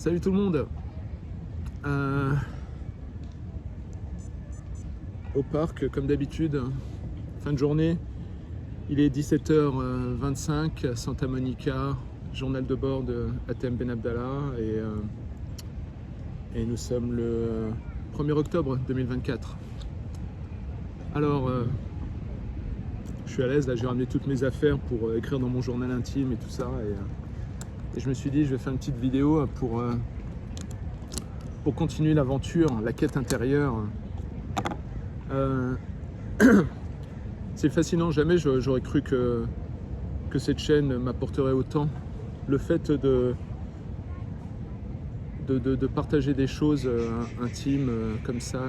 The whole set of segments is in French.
Salut tout le monde. Au parc, comme d'habitude, fin de journée. Il est 17h25, Santa Monica, journal de bord de Hatem Ben Abdallah, et nous sommes le 1er octobre 2024. Alors, je suis à l'aise, là j'ai ramené toutes mes affaires pour écrire dans mon journal intime et tout ça, et je me suis dit je vais faire une petite vidéo pour continuer l'aventure, la quête intérieure. C'est fascinant, jamais j'aurais cru que cette chaîne m'apporterait autant. Le fait de partager des choses intimes comme ça,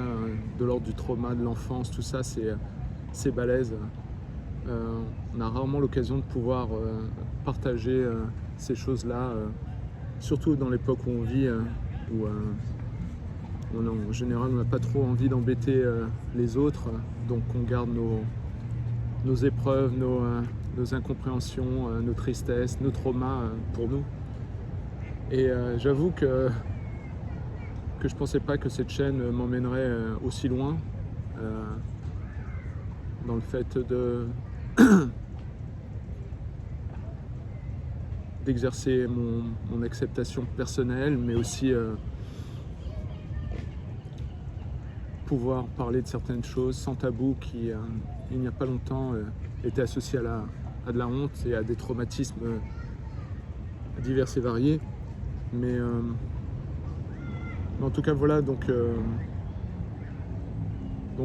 de l'ordre du trauma, de l'enfance, tout ça, c'est balèze. On a rarement l'occasion de pouvoir partager ces choses-là, surtout dans l'époque où on vit, où en général on n'a pas trop envie d'embêter les autres, donc on garde nos épreuves, nos incompréhensions, nos tristesses, nos traumas pour nous. Et j'avoue que je pensais pas que cette chaîne m'emmènerait aussi loin dans le fait d'exercer mon acceptation personnelle, mais aussi pouvoir parler de certaines choses sans tabou qui, il n'y a pas longtemps, étaient associées à de la honte et à des traumatismes divers et variés. Mais en tout cas, voilà, donc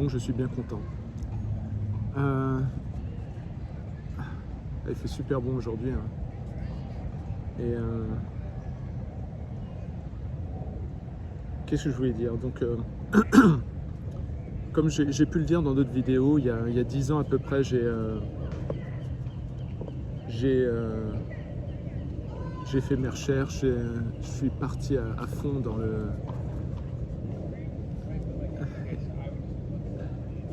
je suis bien content. Il fait super bon aujourd'hui, hein. Et qu'est-ce que je voulais dire? Donc, comme j'ai pu le dire dans d'autres vidéos, il y a 10 ans à peu près, j'ai fait mes recherches, je suis parti à fond dans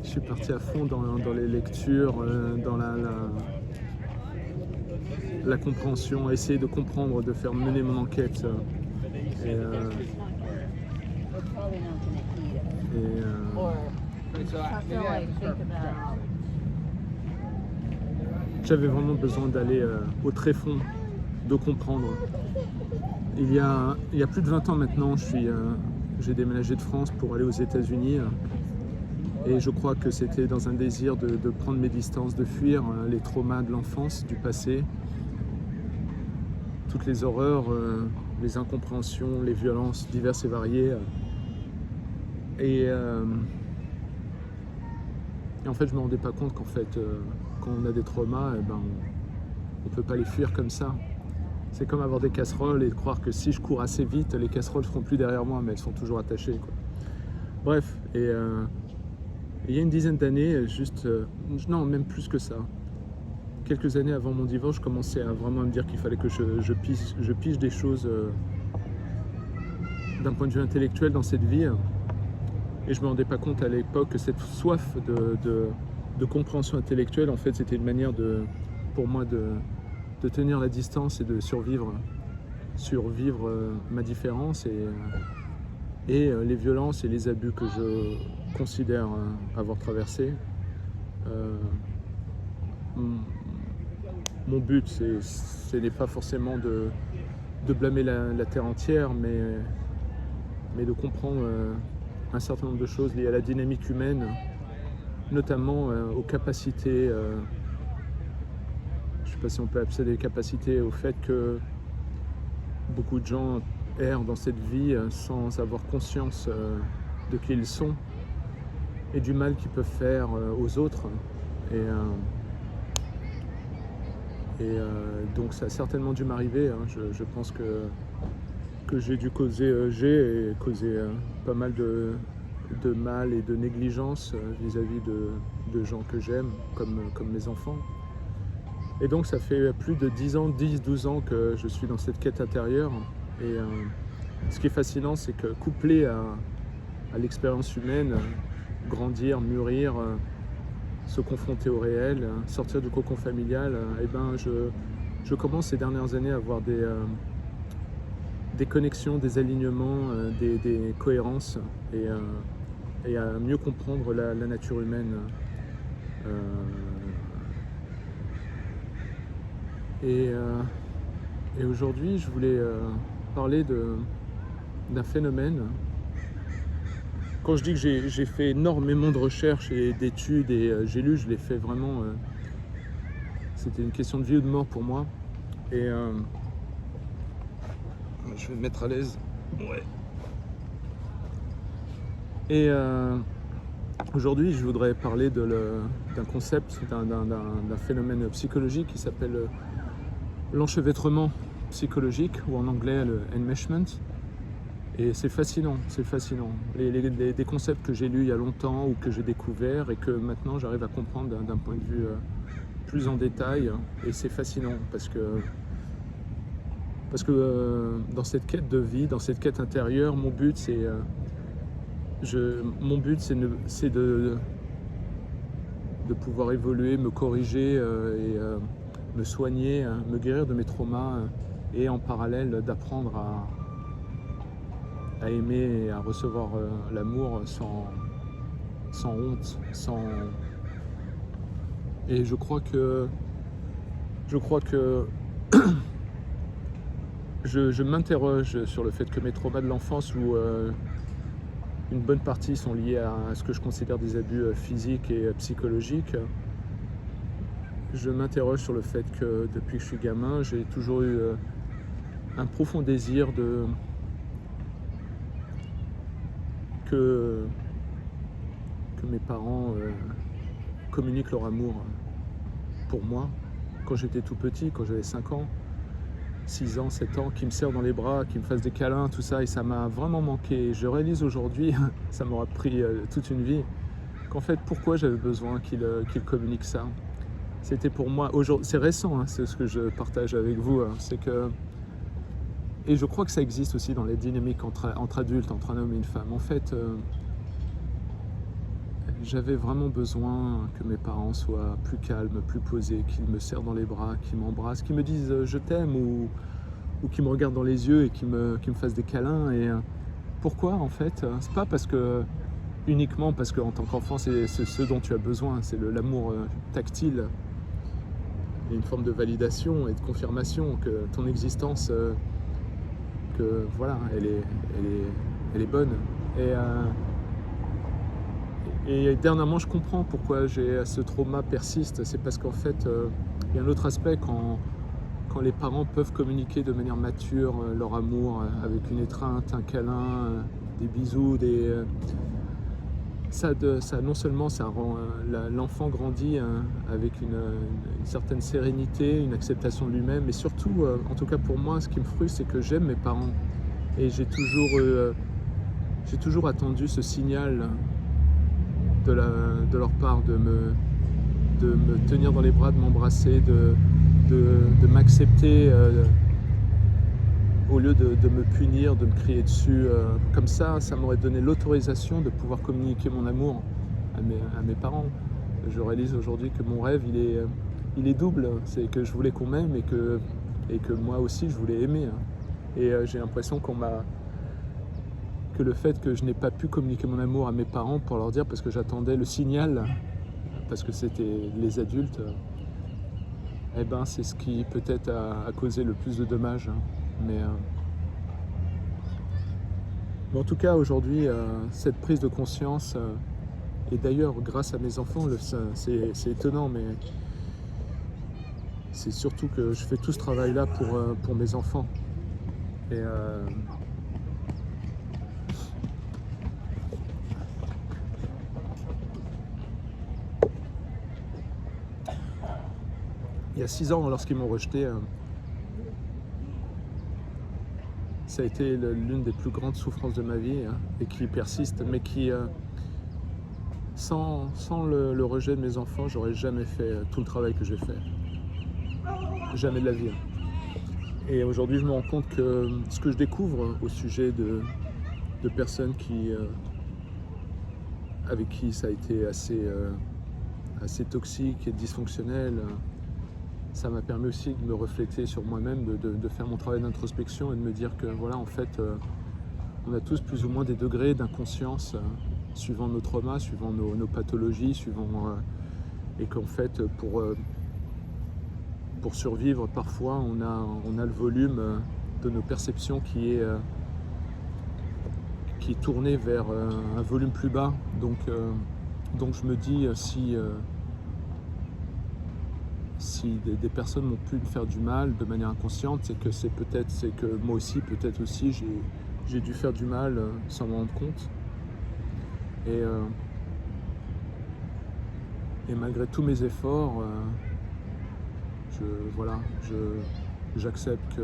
je suis parti à fond dans les lectures, dans la compréhension, à essayer de comprendre, de faire mener mon enquête. J'avais vraiment besoin d'aller au tréfonds, de comprendre. Il y a plus de 20 ans maintenant, j'ai déménagé de France pour aller aux États-Unis, et je crois que c'était dans un désir de prendre mes distances, de fuir les traumas de l'enfance, du passé, toutes les horreurs, les incompréhensions, les violences diverses et variées. Et en fait, je me rendais pas compte qu'en fait, quand on a des traumas, on peut pas les fuir comme ça. C'est comme avoir des casseroles et croire que si je cours assez vite, les casseroles ne seront plus derrière moi, mais elles sont toujours attachées, quoi. Bref, et il y a une dizaine d'années, non, même plus que ça, quelques années avant mon divorce, je commençais à vraiment me dire qu'il fallait que je pige des choses d'un point de vue intellectuel dans cette vie. Et je me rendais pas compte à l'époque que cette soif de compréhension intellectuelle, en fait, c'était une manière pour moi de tenir la distance et de survivre ma différence et les violences et les abus que je considère avoir traversés. Mon but, ce n'est pas forcément de blâmer la terre entière, mais de comprendre un certain nombre de choses liées à la dynamique humaine, notamment aux capacités, je ne sais pas si on peut appeler ça des capacités, au fait que beaucoup de gens errent dans cette vie sans avoir conscience de qui ils sont et du mal qu'ils peuvent faire aux autres. Donc ça a certainement dû m'arriver, hein. Je pense que j'ai dû causer pas mal de mal et de négligence vis-à-vis de gens que j'aime, comme mes enfants. Et donc ça fait plus de 10-12 ans que je suis dans cette quête intérieure. Et ce qui est fascinant, c'est que couplé à l'expérience humaine, grandir, mûrir, se confronter au réel, sortir du cocon familial, je commence ces dernières années à avoir des connexions, des alignements, des cohérences et à mieux comprendre la nature humaine. Et aujourd'hui, je voulais parler d'un phénomène. Quand je dis que j'ai fait énormément de recherches et d'études et j'ai lu, je l'ai fait vraiment. C'était une question de vie ou de mort pour moi. Et je vais me mettre à l'aise. Ouais. Et aujourd'hui, je voudrais parler d'un concept, d'un phénomène psychologique qui s'appelle l'enchevêtrement psychologique, ou en anglais le enmeshment. Et c'est fascinant, c'est fascinant. Des concepts que j'ai lus il y a longtemps ou que j'ai découverts et que maintenant j'arrive à comprendre d'un point de vue plus en détail. Et c'est fascinant parce que dans cette quête de vie, dans cette quête intérieure, mon but c'est de pouvoir évoluer, me corriger et me soigner, me guérir de mes traumas et en parallèle d'apprendre à aimer et à recevoir l'amour sans honte, Et je crois que je m'interroge sur le fait que mes traumas de l'enfance, où une bonne partie sont liés à ce que je considère des abus physiques et psychologiques, je m'interroge sur le fait que depuis que je suis gamin, j'ai toujours eu un profond désir que mes parents communiquent leur amour pour moi. Quand j'étais tout petit, quand j'avais 5 ans, 6 ans, 7 ans, qui me serrent dans les bras, qui me fassent des câlins, tout ça, et ça m'a vraiment manqué. Et je réalise aujourd'hui, ça m'aura pris toute une vie, qu'en fait, pourquoi j'avais besoin qu'ils communiquent ça. C'était pour moi, c'est récent, hein, c'est ce que je partage avec vous, hein, c'est que, et je crois que ça existe aussi dans les dynamiques entre adultes, entre un homme et une femme. En fait, j'avais vraiment besoin que mes parents soient plus calmes, plus posés, qu'ils me serrent dans les bras, qu'ils m'embrassent, qu'ils me disent je t'aime, ou qu'ils me regardent dans les yeux et qu'ils me fassent des câlins. Et pourquoi en fait? C'est pas uniquement parce qu'en tant qu'enfant c'est ce dont tu as besoin, c'est l'amour tactile, et une forme de validation et de confirmation que ton existence, que voilà, elle est bonne. Et dernièrement, je comprends pourquoi ce trauma persiste. C'est parce qu'en fait, il y a un autre aspect quand les parents peuvent communiquer de manière mature leur amour avec une étreinte, un câlin, des bisous, ça non seulement ça rend l'enfant grandit avec une certaine sérénité, une acceptation de lui-même, mais surtout, en tout cas pour moi, ce qui me frustre, c'est que j'aime mes parents et j'ai toujours attendu ce signal de leur part, de me tenir dans les bras, de m'embrasser, de m'accepter au lieu de me punir, de me crier dessus. Comme ça m'aurait donné l'autorisation de pouvoir communiquer mon amour à mes parents. Je réalise aujourd'hui que mon rêve, il est double. C'est que je voulais qu'on m'aime et que moi aussi, je voulais aimer. Et j'ai l'impression que le fait que je n'ai pas pu communiquer mon amour à mes parents pour leur dire, parce que j'attendais le signal, parce que c'était les adultes, eh ben c'est ce qui peut-être a causé le plus de dommages. Mais en tout cas aujourd'hui, cette prise de conscience, et d'ailleurs grâce à mes enfants, c'est étonnant, mais c'est surtout que je fais tout ce travail-là pour mes enfants. Et il y a 6 ans, lorsqu'ils m'ont rejeté, ça a été l'une des plus grandes souffrances de ma vie, et qui persiste, mais qui, sans le rejet de mes enfants, j'aurais jamais fait tout le travail que j'ai fait. Jamais de la vie. Et aujourd'hui, je me rends compte que ce que je découvre au sujet de personnes avec qui ça a été assez toxique et dysfonctionnel, ça m'a permis aussi de me refléter sur moi-même, de faire mon travail d'introspection et de me dire que voilà, en fait, on a tous plus ou moins des degrés d'inconscience suivant nos traumas, suivant nos pathologies, et qu'en fait, pour survivre, parfois, on a le volume de nos perceptions qui est tourné vers un volume plus bas. Donc je me dis, si des personnes m'ont pu me faire du mal de manière inconsciente, c'est que moi aussi, peut-être aussi, j'ai dû faire du mal sans m'en rendre compte. Et malgré tous mes efforts, j'accepte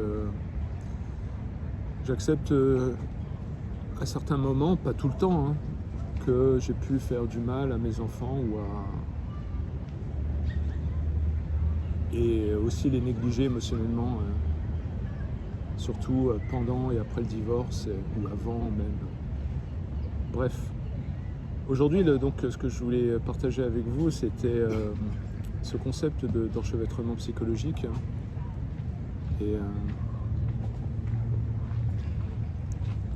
à certains moments, pas tout le temps, hein, que j'ai pu faire du mal à mes enfants et aussi les négliger émotionnellement, surtout pendant et après le divorce, ou avant même. Bref, aujourd'hui, donc, ce que je voulais partager avec vous, c'était ce concept d'enchevêtrement psychologique, et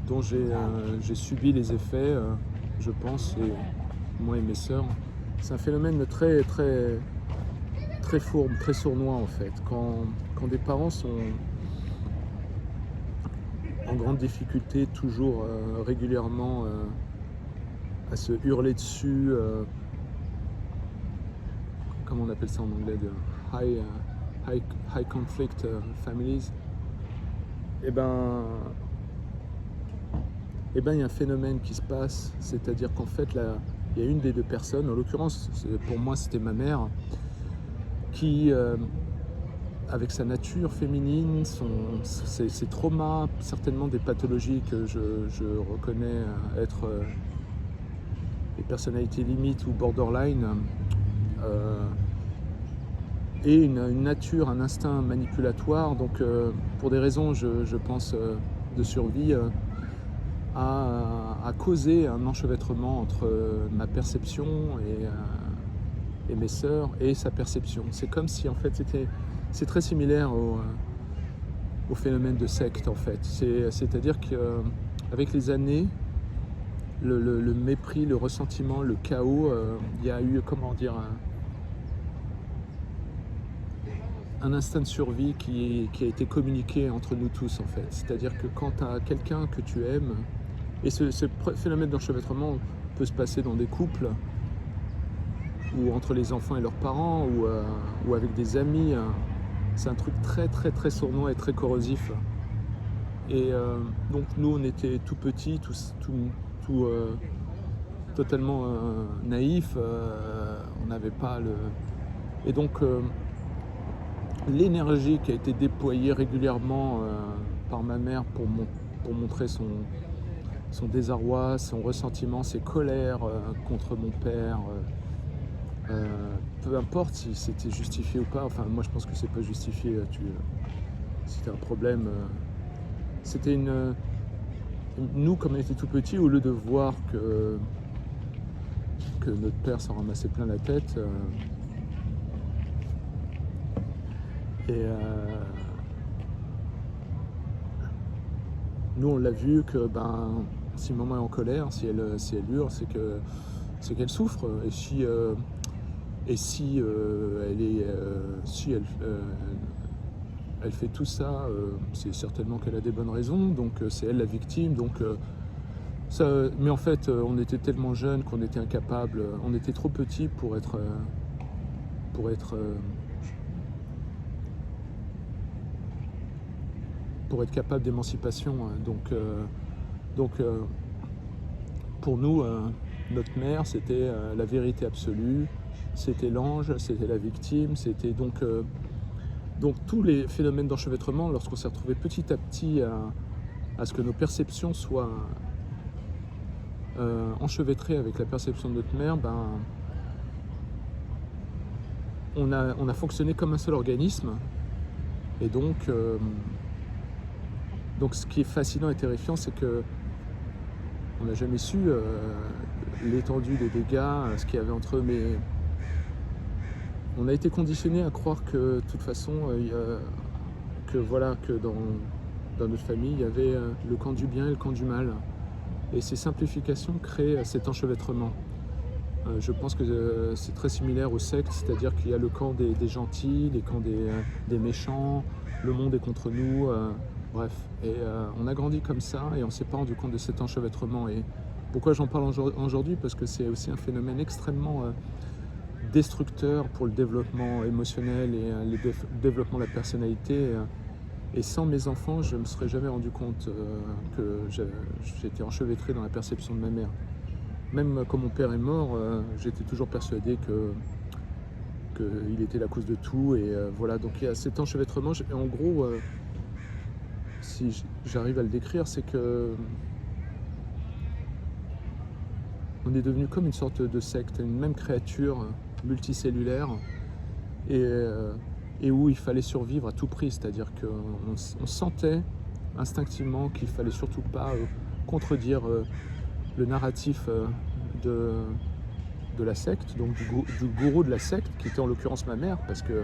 dont j'ai subi les effets, je pense, et moi et mes sœurs. C'est un phénomène très, très, très fourbe, très sournois en fait. Quand des parents sont en grande difficulté, toujours régulièrement à se hurler dessus, comment on appelle ça en anglais, de high conflict families, et ben il y a un phénomène qui se passe, c'est-à-dire qu'en fait, là, il y a une des deux personnes, en l'occurrence, pour moi, c'était ma mère, qui, avec sa nature féminine, ses traumas, certainement des pathologies que je reconnais être des personnalités limites ou borderline, et une nature, un instinct manipulatoire, donc pour des raisons, je pense, de survie, a causé un enchevêtrement entre ma perception et mes sœurs et sa perception. C'est comme si en fait c'est très similaire au phénomène de secte en fait. C'est-à-dire qu'avec les années, le mépris, le ressentiment, le chaos, il y a eu, comment dire, un instinct de survie qui a été communiqué entre nous tous en fait. C'est-à-dire que quand tu as quelqu'un que tu aimes, et ce phénomène d'enchevêtrement peut se passer dans des couples, ou entre les enfants et leurs parents, ou avec des amis, c'est un truc très très très sournois et très corrosif. Et donc nous on était tout petits, totalement naïfs, on n'avait pas le... Et donc l'énergie qui a été déployée régulièrement par ma mère pour montrer son désarroi, son ressentiment, ses colères contre mon père, peu importe si c'était justifié ou pas, enfin moi je pense que c'est pas justifié, c'était un problème, c'était nous comme on était tout petits, au lieu de voir que notre père s'en ramassait plein la tête, nous on l'a vu que si maman est en colère, si elle hurle, c'est qu'elle souffre, et si elle fait tout ça, c'est certainement qu'elle a des bonnes raisons, donc c'est elle la victime. Donc mais en fait, on était tellement jeunes qu'on était incapables, on était trop petits pour être capable d'émancipation. Donc pour nous, notre mère, c'était la vérité absolue, c'était l'ange, c'était la victime, c'était donc tous les phénomènes d'enchevêtrement, lorsqu'on s'est retrouvé petit à petit à ce que nos perceptions soient enchevêtrées avec la perception de notre mère, on a fonctionné comme un seul organisme. Et donc ce qui est fascinant et terrifiant, c'est que on n'a jamais su l'étendue des dégâts, ce qu'il y avait entre on a été conditionné à croire que de toute façon, que dans notre famille, il y avait le camp du bien et le camp du mal. Et ces simplifications créent cet enchevêtrement. Je pense que c'est très similaire aux sectes, c'est-à-dire qu'il y a le camp des gentils, les camps des méchants, le monde est contre nous, bref. Et on a grandi comme ça et on ne s'est pas rendu compte de cet enchevêtrement. Et pourquoi j'en parle aujourd'hui? Parce que c'est aussi un phénomène extrêmement destructeur pour le développement émotionnel et le développement de la personnalité. Et sans mes enfants, je ne me serais jamais rendu compte que j'étais enchevêtré dans la perception de ma mère. Même quand mon père est mort, j'étais toujours persuadé qu'il était la cause de tout. Et voilà, donc il y a cet enchevêtrement. En gros, si j'arrive à le décrire, c'est que on est devenu comme une sorte de secte, une même créature multicellulaire, et où il fallait survivre à tout prix, c'est-à-dire qu'on sentait instinctivement qu'il ne fallait surtout pas contredire le narratif de la secte, donc du gourou de la secte, qui était en l'occurrence ma mère, parce que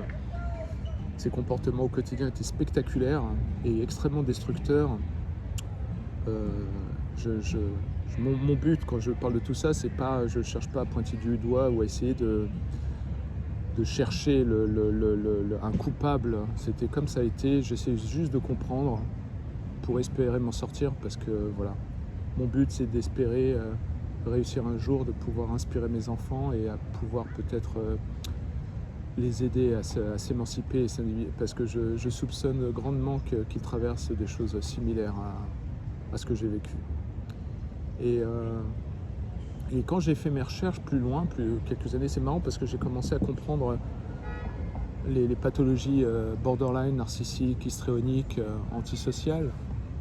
ses comportements au quotidien étaient spectaculaires et extrêmement destructeurs. Mon but quand je parle de tout ça, c'est pas, je ne cherche pas à pointer du doigt ou à essayer de chercher un coupable. C'était comme ça a été, j'essaie juste de comprendre pour espérer m'en sortir, parce que voilà, mon but c'est d'espérer réussir un jour, de pouvoir inspirer mes enfants et à pouvoir peut-être les aider à s'émanciper, parce que je soupçonne grandement qu'ils traversent des choses similaires à ce que j'ai vécu. Et quand j'ai fait mes recherches plus loin, quelques années, c'est marrant parce que j'ai commencé à comprendre les pathologies borderline, narcissiques, histrioniques, antisociales.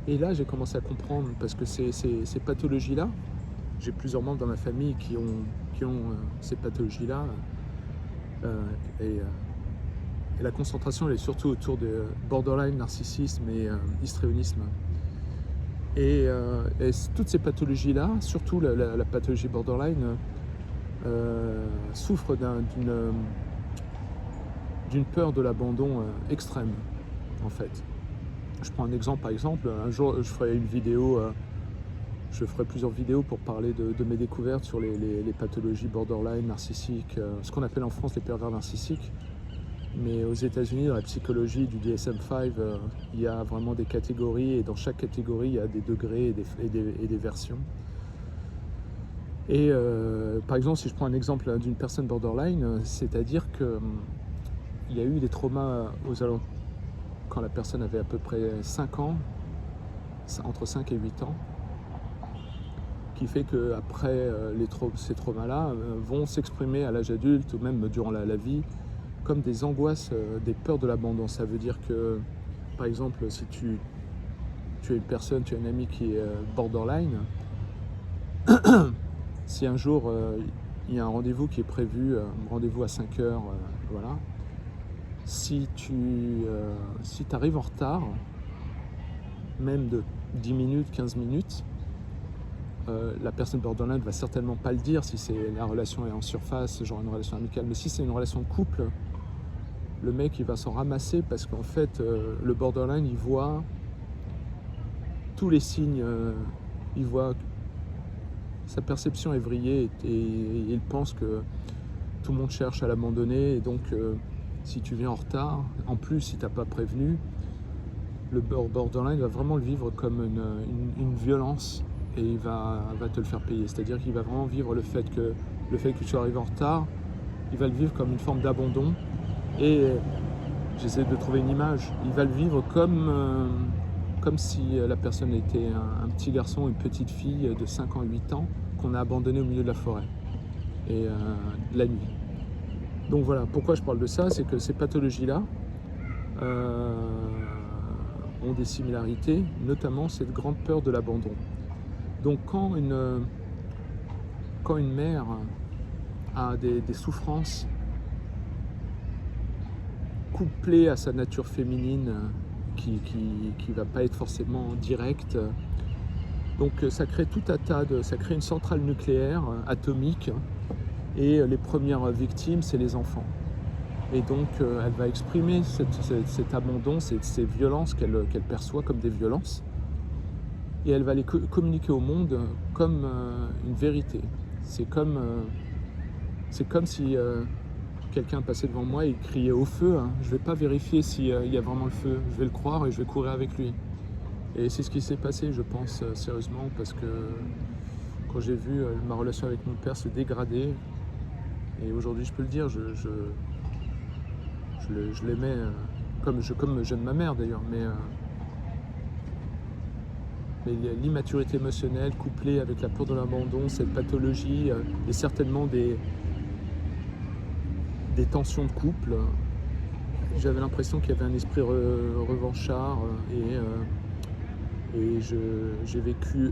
Et là, j'ai commencé à comprendre, parce que ces pathologies-là, j'ai plusieurs membres dans ma famille qui ont ces pathologies-là. Et la concentration, elle est surtout autour de borderline, narcissisme et histrionisme. Et toutes ces pathologies-là, surtout la pathologie borderline, souffrent d'une peur de l'abandon extrême, en fait. Je prends un exemple, par exemple, un jour je ferai plusieurs vidéos pour parler de mes découvertes sur les pathologies borderline, narcissiques, ce qu'on appelle en France les pervers narcissiques. Mais aux États-Unis, dans la psychologie du DSM-5, il y a vraiment des catégories, et dans chaque catégorie, il y a des degrés et des versions. Et par exemple, si je prends un exemple d'une personne borderline, c'est-à-dire qu'il y a eu des traumas quand la personne avait à peu près 5 ans, entre 5 et 8 ans, qui fait qu'après ces traumas-là vont s'exprimer à l'âge adulte ou même durant la vie comme des angoisses, des peurs de l'abandon. Ça veut dire que, par exemple, si tu es une personne, tu as une amie qui est borderline, si un jour il y a un rendez-vous qui est prévu, un rendez-vous à 5 heures, voilà, si tu arrives en retard, même de 10 minutes, 15 minutes, la personne borderline ne va certainement pas le dire si la relation est en surface, genre une relation amicale, mais si c'est une relation de couple, le mec il va s'en ramasser, parce qu'en fait le borderline il voit tous les signes, il voit sa perception est vrillée et il pense que tout le monde cherche à l'abandonner, et donc si tu viens en retard, en plus si tu n'as pas prévenu, le borderline va vraiment le vivre comme une violence, et il va te le faire payer. C'est-à-dire qu'il va vraiment vivre le fait que tu sois arrivé en retard, il va le vivre comme une forme d'abandon. Et j'essaie de trouver une image, il va le vivre comme si la personne était un petit garçon, une petite fille de 5 ans, 8 ans, qu'on a abandonné au milieu de la forêt, et la nuit. Donc voilà, pourquoi je parle de ça, c'est que ces pathologies-là ont des similarités, notamment cette grande peur de l'abandon. Donc quand une mère a des souffrances couplées à sa nature féminine qui va pas être forcément directe, donc ça crée tout un ça crée une centrale nucléaire atomique, et les premières victimes c'est les enfants. Et donc elle va exprimer cet abandon, ces violences qu'elle perçoit comme des violences, et elle va les communiquer au monde comme une vérité. C'est comme si quelqu'un passait devant moi et criait au feu, hein. Je ne vais pas vérifier s'il y a vraiment le feu, je vais le croire et je vais courir avec lui. Et c'est ce qui s'est passé, je pense, sérieusement, parce que quand j'ai vu ma relation avec mon père se dégrader, et aujourd'hui je peux le dire, je l'aimais comme j'aime ma mère d'ailleurs, mais l'immaturité émotionnelle couplée avec la peur de l'abandon, cette pathologie et certainement des tensions de couple, j'avais l'impression qu'il y avait un esprit revanchard et j'ai vécu,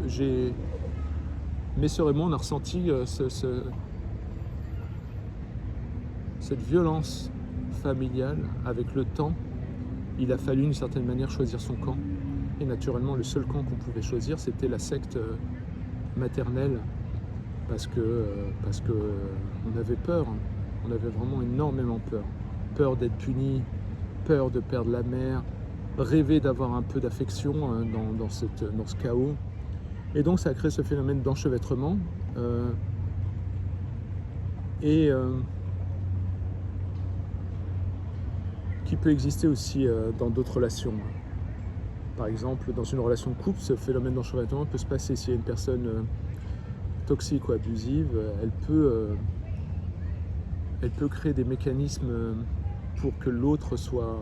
mes sœurs et moi on a ressenti cette violence familiale avec le temps. Il a fallu d'une certaine manière choisir son camp, et naturellement le seul camp qu'on pouvait choisir c'était la secte maternelle, parce que on avait peur, on avait vraiment énormément peur d'être puni, peur de perdre la mère, rêver d'avoir un peu d'affection dans ce chaos. Et donc ça a créé ce phénomène d'enchevêtrement qui peut exister aussi dans d'autres relations. Par exemple, dans une relation de couple, ce phénomène d'enchevêtrement peut se passer s'il y a une personne toxique ou abusive. Elle peut créer des mécanismes pour que l'autre soit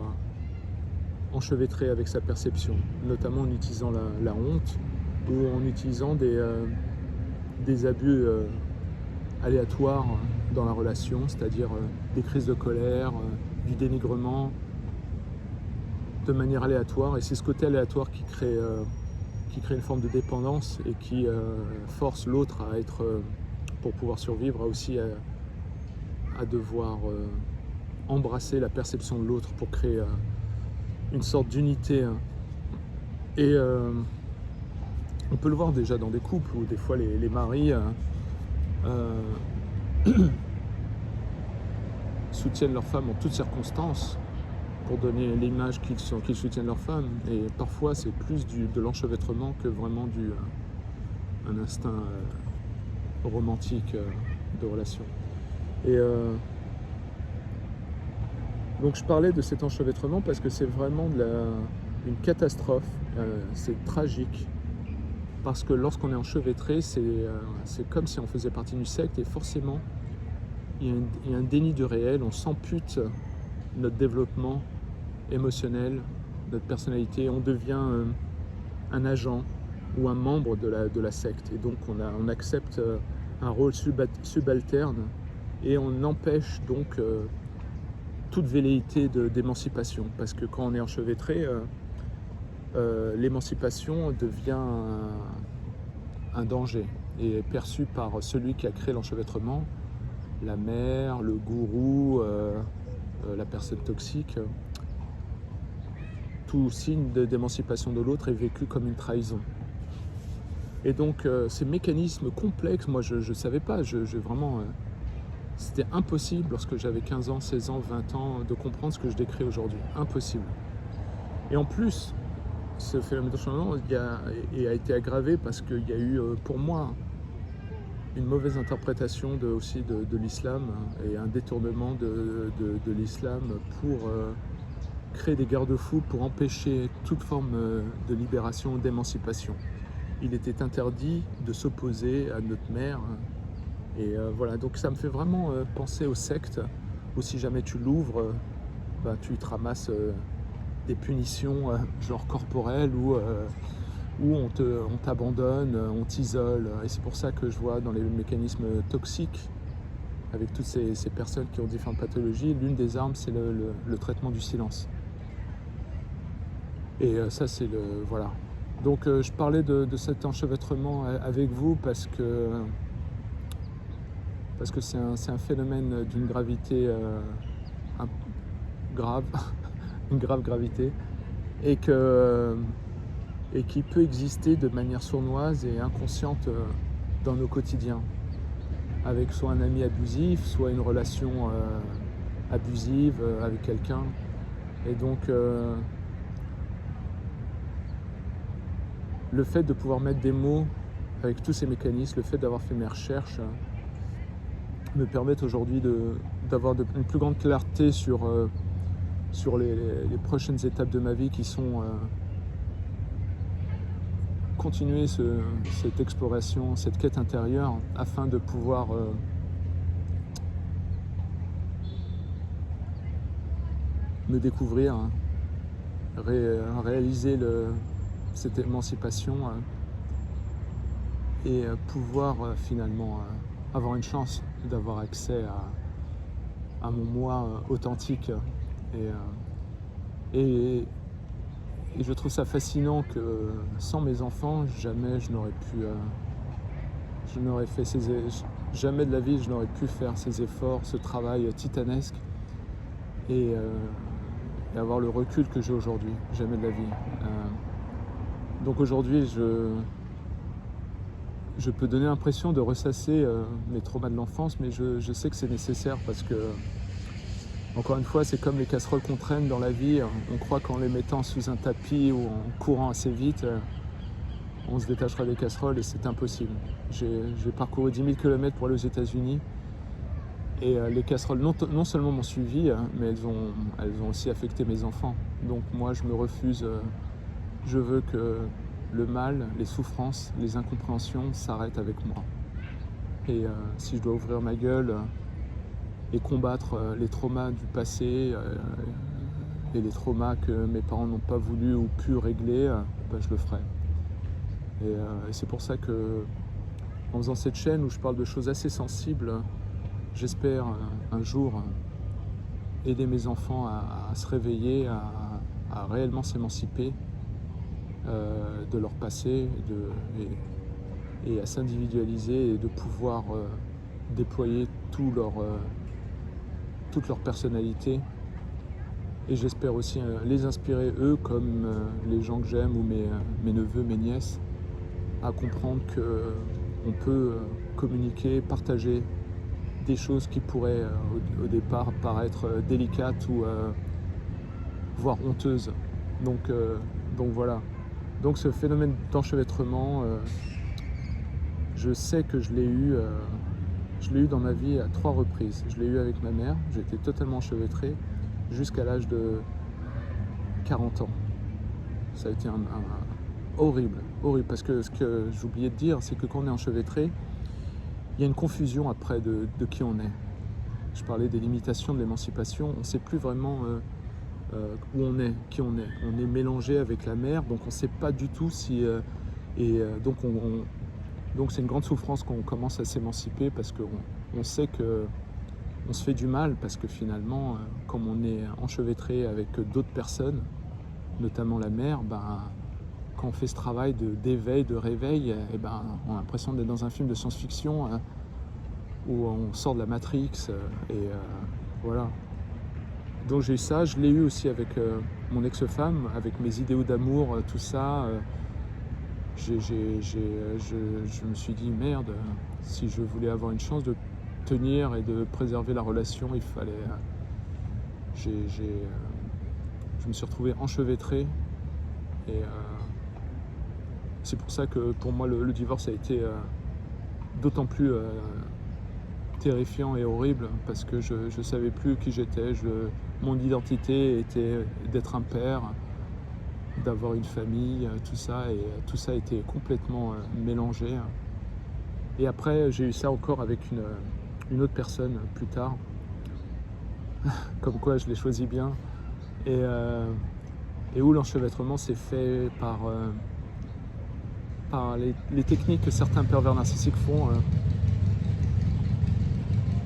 enchevêtré avec sa perception, notamment en utilisant la honte ou en utilisant des abus aléatoires dans la relation, c'est-à-dire des crises de colère, du dénigrement, de manière aléatoire. Et c'est ce côté aléatoire qui crée une forme de dépendance et qui force l'autre à être, pour pouvoir survivre, aussi à devoir embrasser la perception de l'autre pour créer une sorte d'unité. Et on peut le voir déjà dans des couples où des fois les maris soutiennent leur femme en toutes circonstances pour donner l'image qu'ils soutiennent leur femme. Et parfois c'est plus de l'enchevêtrement que vraiment un instinct romantique de relation. Et donc je parlais de cet enchevêtrement parce que c'est vraiment une catastrophe, c'est tragique, parce que lorsqu'on est enchevêtré, c'est comme si on faisait partie d'une secte, et forcément il y a un déni du réel, on s'ampute notre développement émotionnel, notre personnalité, on devient un agent ou un membre de la secte, et donc on accepte un rôle subalterne, et on empêche donc toute velléité d'émancipation, parce que quand on est enchevêtré, l'émancipation devient un danger et est perçue par celui qui a créé l'enchevêtrement, la mère, le gourou, la personne toxique. Tout signe d'émancipation de l'autre est vécu comme une trahison. Et donc ces mécanismes complexes, moi je ne savais pas, vraiment... C'était impossible lorsque j'avais 15 ans, 16 ans, 20 ans de comprendre ce que je décris aujourd'hui. Impossible. Et en plus, ce phénomène d'enchevêtrement a été aggravé parce qu'il y a eu, pour moi, une mauvaise interprétation aussi de l'islam et un détournement de l'islam pour créer des garde-fous pour empêcher toute forme de libération ou d'émancipation. Il était interdit de s'opposer à notre mère. Et voilà, donc ça me fait vraiment penser aux sectes, où si jamais tu l'ouvres, tu te ramasses des punitions genre corporelles, où on t'abandonne, on t'isole. Et c'est pour ça que je vois dans les mécanismes toxiques, avec toutes ces personnes qui ont différentes pathologies, l'une des armes c'est le traitement du silence. Et ça c'est voilà. Donc je parlais de cet enchevêtrement avec vous parce que c'est un phénomène d'une gravité grave, une grave gravité, et qui peut exister de manière sournoise et inconsciente dans nos quotidiens, avec soit un ami abusif, soit une relation abusive avec quelqu'un. Et donc le fait de pouvoir mettre des mots avec tous ces mécanismes, le fait d'avoir fait mes recherches me permettent aujourd'hui d'avoir une plus grande clarté sur les prochaines étapes de ma vie qui sont continuer cette exploration, cette quête intérieure afin de pouvoir me découvrir, réaliser cette émancipation et pouvoir finalement avoir une chance d'avoir accès à mon moi authentique. Et je trouve ça fascinant que sans mes enfants, jamais je n'aurais pu, jamais de la vie je n'aurais pu faire ces efforts, ce travail titanesque et avoir le recul que j'ai aujourd'hui, jamais de la vie. Donc aujourd'hui, je peux donner l'impression de ressasser mes traumas de l'enfance, mais je sais que c'est nécessaire parce que, encore une fois, c'est comme les casseroles qu'on traîne dans la vie. On croit qu'en les mettant sous un tapis ou en courant assez vite, on se détachera des casseroles et c'est impossible. J'ai parcouru 10 000 km pour aller aux États-Unis et les casseroles non seulement m'ont suivi, mais elles ont aussi affecté mes enfants. Donc moi, je me refuse. Je veux que le mal, les souffrances, les incompréhensions s'arrêtent avec moi. Et si je dois ouvrir ma gueule et combattre les traumas du passé et les traumas que mes parents n'ont pas voulu ou pu régler, je le ferai. Et c'est pour ça que, en faisant cette chaîne où je parle de choses assez sensibles, j'espère un jour aider mes enfants à se réveiller, à réellement s'émanciper de leur passé et à s'individualiser et de pouvoir déployer toute leur personnalité. Et j'espère aussi les inspirer eux, comme les gens que j'aime ou mes neveux, mes nièces, à comprendre qu'on peut communiquer, partager des choses qui pourraient au départ paraître délicates ou voire honteuses. Donc voilà. Donc ce phénomène d'enchevêtrement, je sais que je l'ai eu dans ma vie à 3 reprises. Je l'ai eu avec ma mère, j'étais totalement enchevêtré jusqu'à l'âge de 40 ans. Ça a été horrible, parce que ce que j'oubliais de dire, c'est que quand on est enchevêtré, il y a une confusion après de qui on est. Je parlais des limitations de l'émancipation, on ne sait plus vraiment où on est, qui on est. On est mélangé avec la mer, donc on ne sait pas du tout si... Donc c'est une grande souffrance quand on commence à s'émanciper parce qu'on sait qu'on se fait du mal parce que finalement, comme on est enchevêtré avec d'autres personnes, notamment la mer, quand on fait ce travail d'éveil, de réveil, on a l'impression d'être dans un film de science-fiction où on sort de la Matrix voilà. Donc j'ai eu ça, je l'ai eu aussi avec mon ex-femme, avec mes idéaux d'amour, tout ça. Je me suis dit merde, si je voulais avoir une chance de tenir et de préserver la relation, il fallait... je me suis retrouvé enchevêtré et c'est pour ça que pour moi le divorce a été d'autant plus terrifiant et horrible parce que je ne savais plus qui j'étais. Mon identité était d'être un père, d'avoir une famille, tout ça, et tout ça a été complètement mélangé. Et après, j'ai eu ça encore avec une autre personne plus tard, comme quoi je l'ai choisi bien, et où l'enchevêtrement s'est fait par les techniques que certains pervers narcissiques font,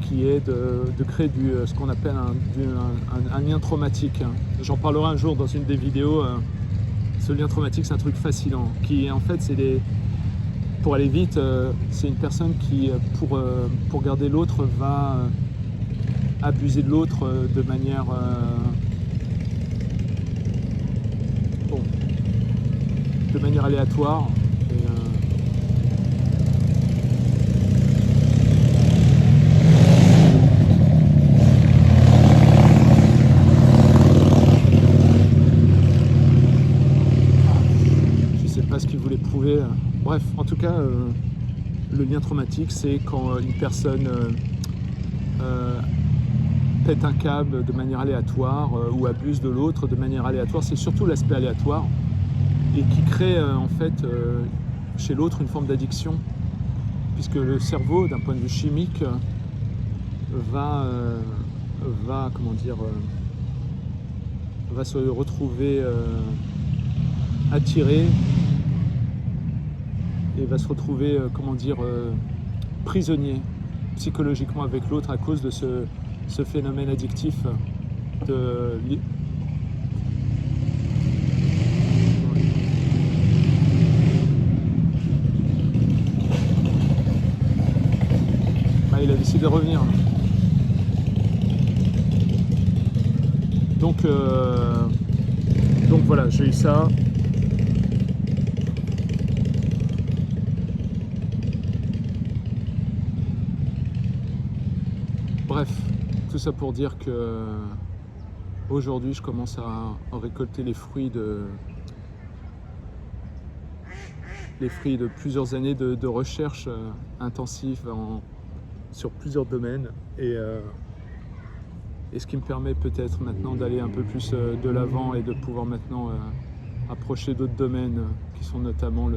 qui est de créer ce qu'on appelle un lien traumatique. J'en parlerai un jour dans une des vidéos. Ce lien traumatique, c'est un truc fascinant, qui en fait, pour aller vite, c'est une personne qui, pour garder l'autre, va abuser de l'autre de manière aléatoire. Bref, en tout cas, le lien traumatique, c'est quand une personne pète un câble de manière aléatoire ou abuse de l'autre de manière aléatoire. C'est surtout l'aspect aléatoire et qui crée en fait chez l'autre une forme d'addiction, puisque le cerveau, d'un point de vue chimique, va comment dire, va se retrouver attiré et va se retrouver comment dire, prisonnier psychologiquement avec l'autre à cause de ce phénomène addictif de il a décidé de revenir. Donc voilà, j'ai eu ça. Bref, tout ça pour dire que aujourd'hui je commence à récolter les fruits de plusieurs années de recherche intensive sur plusieurs domaines et ce qui me permet peut-être maintenant d'aller un peu plus de l'avant et de pouvoir maintenant approcher d'autres domaines qui sont notamment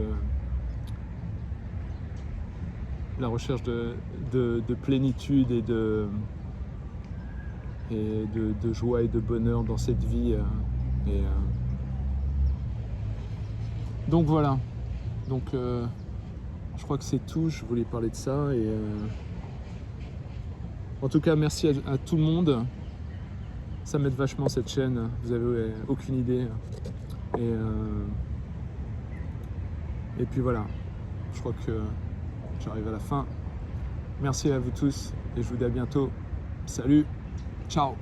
la recherche de plénitude et de joie et de bonheur dans cette vie. Donc voilà, donc je crois que c'est tout, je voulais parler de ça et en tout cas merci à tout le monde, ça m'aide vachement cette chaîne, vous avez aucune idée et puis voilà, je crois que j'arrive à la fin. Merci à vous tous et je vous dis à bientôt. Salut, ciao.